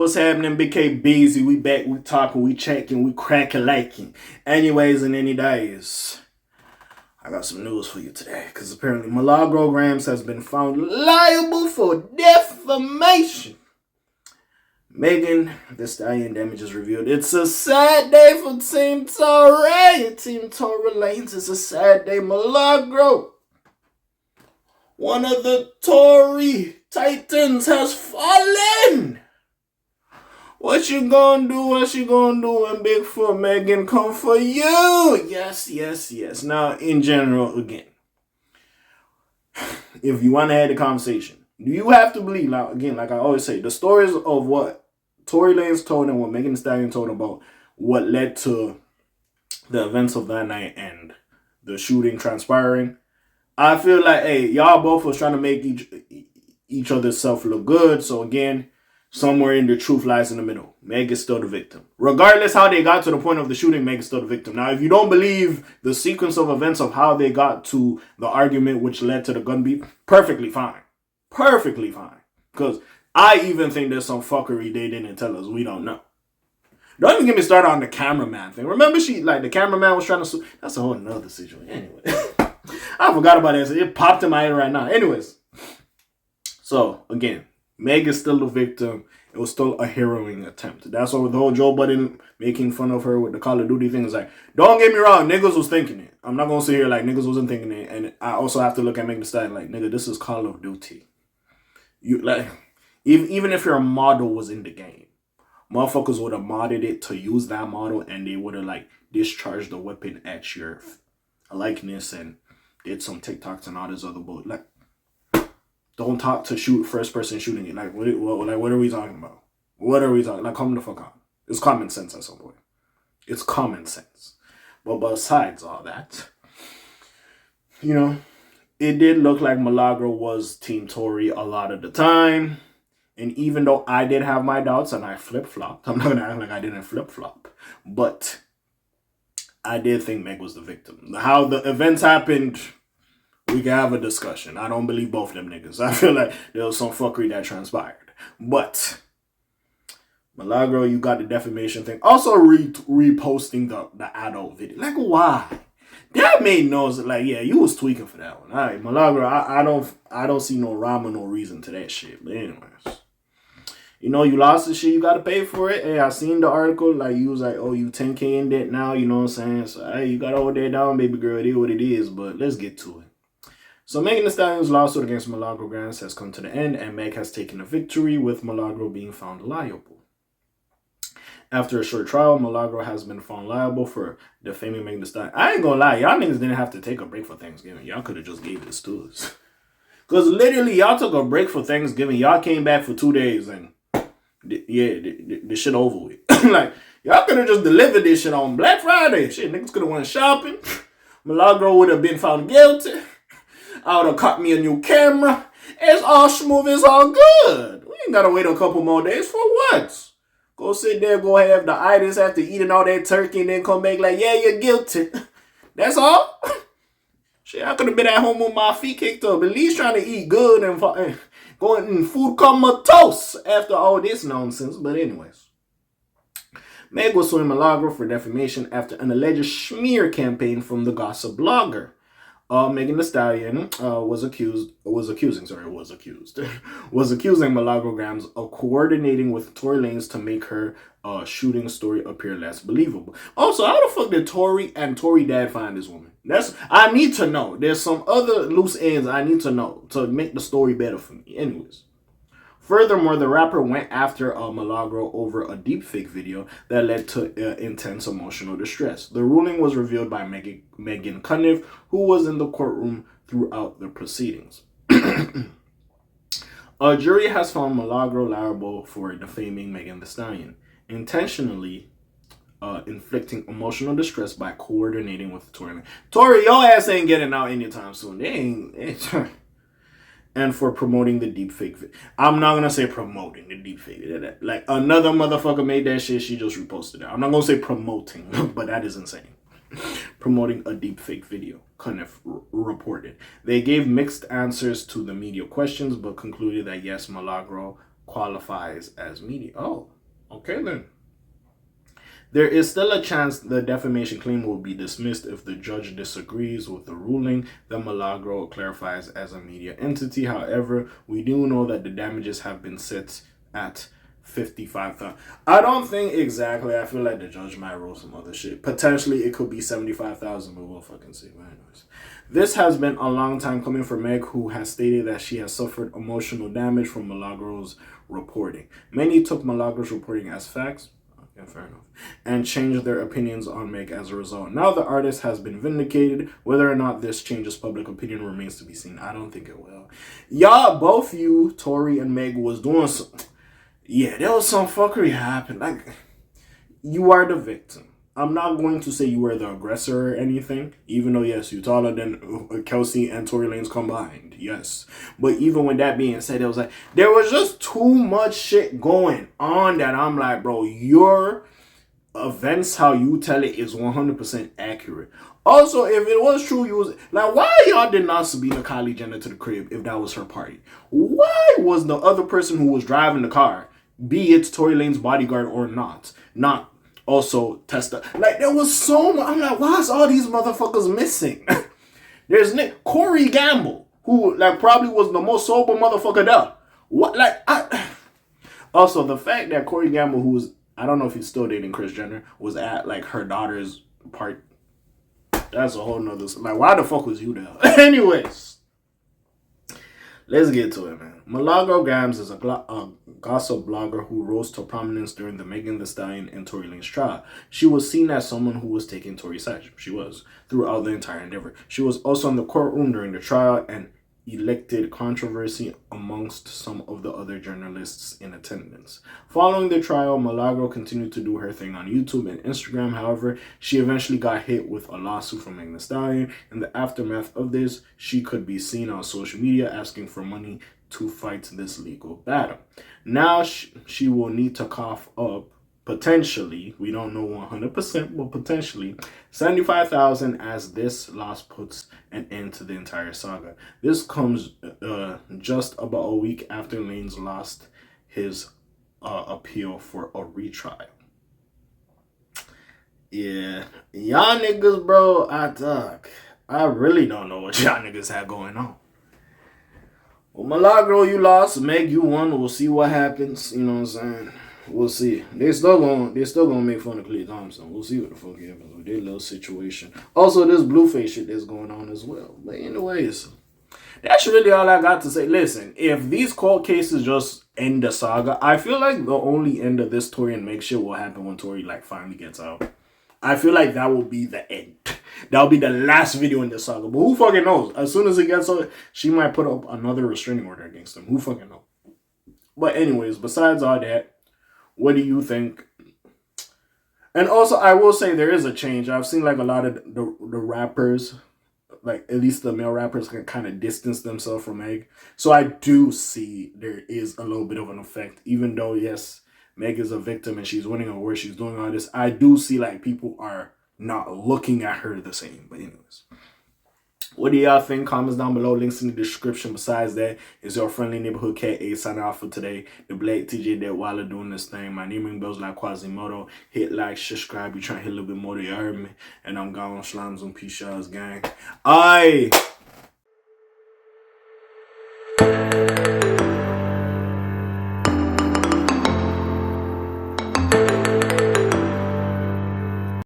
What's happening, Big K Busy? We back, we talking, we checking, we cracking, liking. Anyways, and any days, I got some news for you today. Because apparently Milagro Gramz has been found liable for defamation. Megan Thee Stallion damages revealed. It's a sad day for Team Tory. Team Tory Lanes. It's a sad day. Milagro, one of the Tory titans, has fallen. What you gonna do? What you gonna do when Bigfoot Megan come for you? Yes. Now, in general, again, if you want to have the conversation, do you have to believe, like I always say, the stories of what Tory Lanez told and what Megan Thee Stallion told about what led to the events of that night and the shooting transpiring? I feel like, hey, y'all both was trying to make each other's self look good. So again, somewhere in the truth lies in the middle. Meg is still the victim. Regardless how they got to the point of the shooting, Meg is still the victim. Now, if you don't believe the sequence of events of how they got to the argument which led to the gun beef, perfectly fine. Perfectly fine. Because I even think there's some fuckery they didn't tell us. We don't know. Don't even get me started on the cameraman thing. Remember the cameraman was trying to... That's a whole nother situation. Anyway. I forgot about that. It popped in my head right now. Anyways. So, again, Meg is still the victim. It was still a harrowing attempt. That's why with the whole Joe Budden making fun of her with the Call of Duty thing is like, don't get me wrong, niggas was thinking it. I'm not going to sit here like niggas wasn't thinking it. And I also have to look at Megan Thee Stallion like, nigga, this is Call of Duty. You like, even if your model was in the game, motherfuckers would have modded it to use that model and they would have like discharged the weapon at your likeness and did some TikToks and all this other bull. Like, don't talk to shoot first person shooting it. Like what are we talking about? What are we talking? Like, come the fuck on. It's common sense at some point. It's common sense. But besides all that, you know, it did look like Milagro was Team Tory a lot of the time. And even though I did have my doubts and I flip-flopped, I'm not gonna act like I didn't flip-flop. But I did think Meg was the victim. How the events happened, we can have a discussion. I don't believe both of them niggas. I feel like there was some fuckery that transpired. But Milagro, you got the defamation thing. Also reposting the adult video. Like, why? That made no sense. Like, yeah, you was tweaking for that one. All right, Milagro, I don't see no rhyme or no reason to that shit. But anyways, you know, you lost the shit, you got to pay for it. Hey, I seen the article. Like, you was like, oh, you 10K in debt now. You know what I'm saying? So, hey, you got to hold that down, baby girl. It is what it is. But let's get to it. So Megan Thee Stallion's lawsuit against Milagro Gramz has come to the end, and Meg has taken a victory, with Milagro being found liable. After a short trial, Milagro has been found liable for defaming Megan Thee Stallion. I ain't gonna lie, y'all niggas didn't have to take a break for Thanksgiving. Y'all could have just gave this to us. Because literally, y'all took a break for Thanksgiving. Y'all came back for 2 days, and the shit over with. Like, y'all could have just delivered this shit on Black Friday. Shit, niggas could have went shopping. Milagro would have been found guilty. I would have caught me a new camera. It's all smooth. It's all good. We ain't got to wait a couple more days for what? Go sit there, go have the itis after eating all that turkey and then come back like, yeah, you're guilty. That's all? Shit, I could have been at home with my feet kicked up, at least trying to eat good and going in food comatose after all this nonsense. But anyways, Meg was suing Milagro for defamation after an alleged smear campaign from the gossip blogger. Megan Thee Stallion was accusing Milagro Gramz of coordinating with Tory Lanez to make her shooting story appear less believable. Also, how the fuck did Tory and Tory dad find this woman? I need to know. There's some other loose ends I need to know to make the story better for me. Anyways. Furthermore, the rapper went after Milagro over a deepfake video that led to intense emotional distress. The ruling was revealed by Megan Cunniff, who was in the courtroom throughout the proceedings. A jury has found Milagro liable for defaming Megan Thee Stallion, intentionally inflicting emotional distress by coordinating with Tory. Tory, your ass ain't getting out anytime soon. They ain't... And for promoting the deepfake video. I'm not going to say promoting the deepfake. Like, another motherfucker made that shit, she just reposted it. I'm not going to say promoting, but that is insane. Promoting a deepfake video, Cunniff reported. They gave mixed answers to the media questions, but concluded that yes, Milagro, qualifies as media. Oh, okay then. There is still a chance the defamation claim will be dismissed if the judge disagrees with the ruling that Milagro clarifies as a media entity. However, we do know that the damages have been set at 55,000. I don't think exactly. I feel like the judge might rule some other shit. Potentially, it could be 75,000, but we'll fucking see. But anyways, this has been a long time coming for Meg, who has stated that she has suffered emotional damage from Milagro's reporting. Many took Milagro's reporting as facts. Yeah, fair enough. And changed their opinions on Meg as a result. Now the artist has been vindicated. Whether or not this changes public opinion remains to be seen. I don't think it will. Y'all, both you, Tory and Meg, was doing some... Yeah, there was some fuckery happened. Like, you are the victim. I'm not going to say you were the aggressor or anything, even though, yes, you're taller than Kelsey and Tory Lanez combined, yes. But even with that being said, it was like, there was just too much shit going on that I'm like, bro, your events, how you tell it, is 100% accurate. Also, if it was true, you was like, why y'all did not Sabina Kylie Jenner to the crib if that was her party? Why was the other person who was driving the car, be it Tory Lanez bodyguard or not also tested? Like, there was so much. I'm like, why is all these motherfuckers missing? There's Nick Corey Gamble, who like probably was the most sober motherfucker there. What, like, also the fact that Corey Gamble, who's, I don't know if he's still dating Kris Jenner, was at like her daughter's part. That's a whole nother. Like, why the fuck was you there? Anyways, let's get to it, man. Milagro Gramz is a gossip blogger who rose to prominence during the Megan Thee Stallion and Tory Lanez trial. She was seen as someone who was taking Tory's side. She was throughout the entire endeavor. She was also in the courtroom during the trial and elected controversy amongst some of the other journalists in attendance. Following the trial, Milagro continued to do her thing on YouTube and Instagram. However, she eventually got hit with a lawsuit from Megan Thee Stallion. In the aftermath of this, she could be seen on social media asking for money to fight this legal battle. Now she will need to cough up potentially, we don't know 100%, but potentially $75,000 as this loss puts an end to the entire saga. This comes just about a week after Lanez lost his appeal for a retrial. Yeah, y'all niggas, bro, I really don't know what y'all niggas have going on. Well, Milagro, you lost. Meg, you won. We'll see what happens. You know what I'm saying? We'll see. They're still gonna make fun of Clay Thompson. We'll see what the fuck happens with their little situation. Also, this Blueface shit that's going on as well. But anyways, that's really all I got to say. Listen, if these court cases just end the saga, I feel like the only end of this Tory and Meg shit will happen when Tory like finally gets out. I feel like that will be the end. That'll be the last video in the saga. But who fucking knows? As soon as it gets out, she might put up another restraining order against him. Who fucking knows? But anyways, besides all that, what do you think? And also, I will say there is a change. I've seen like a lot of the rappers, like at least the male rappers, can kind of distance themselves from Meg. So I do see there is a little bit of an effect. Even though, yes, Meg is a victim and she's winning awards, she's doing all this, I do see like people are not looking at her the same. But anyways, what do y'all think? Comments down below, links in the description. Besides that, it's your friendly neighborhood K.A. signing off for today. The Black TJ that while doing this thing. My name ring bells like Quasimodo. Hit like, subscribe. You trying to hit a little bit more, you heard me. And I'm gone. Slimes on P-Shots gang. Aye.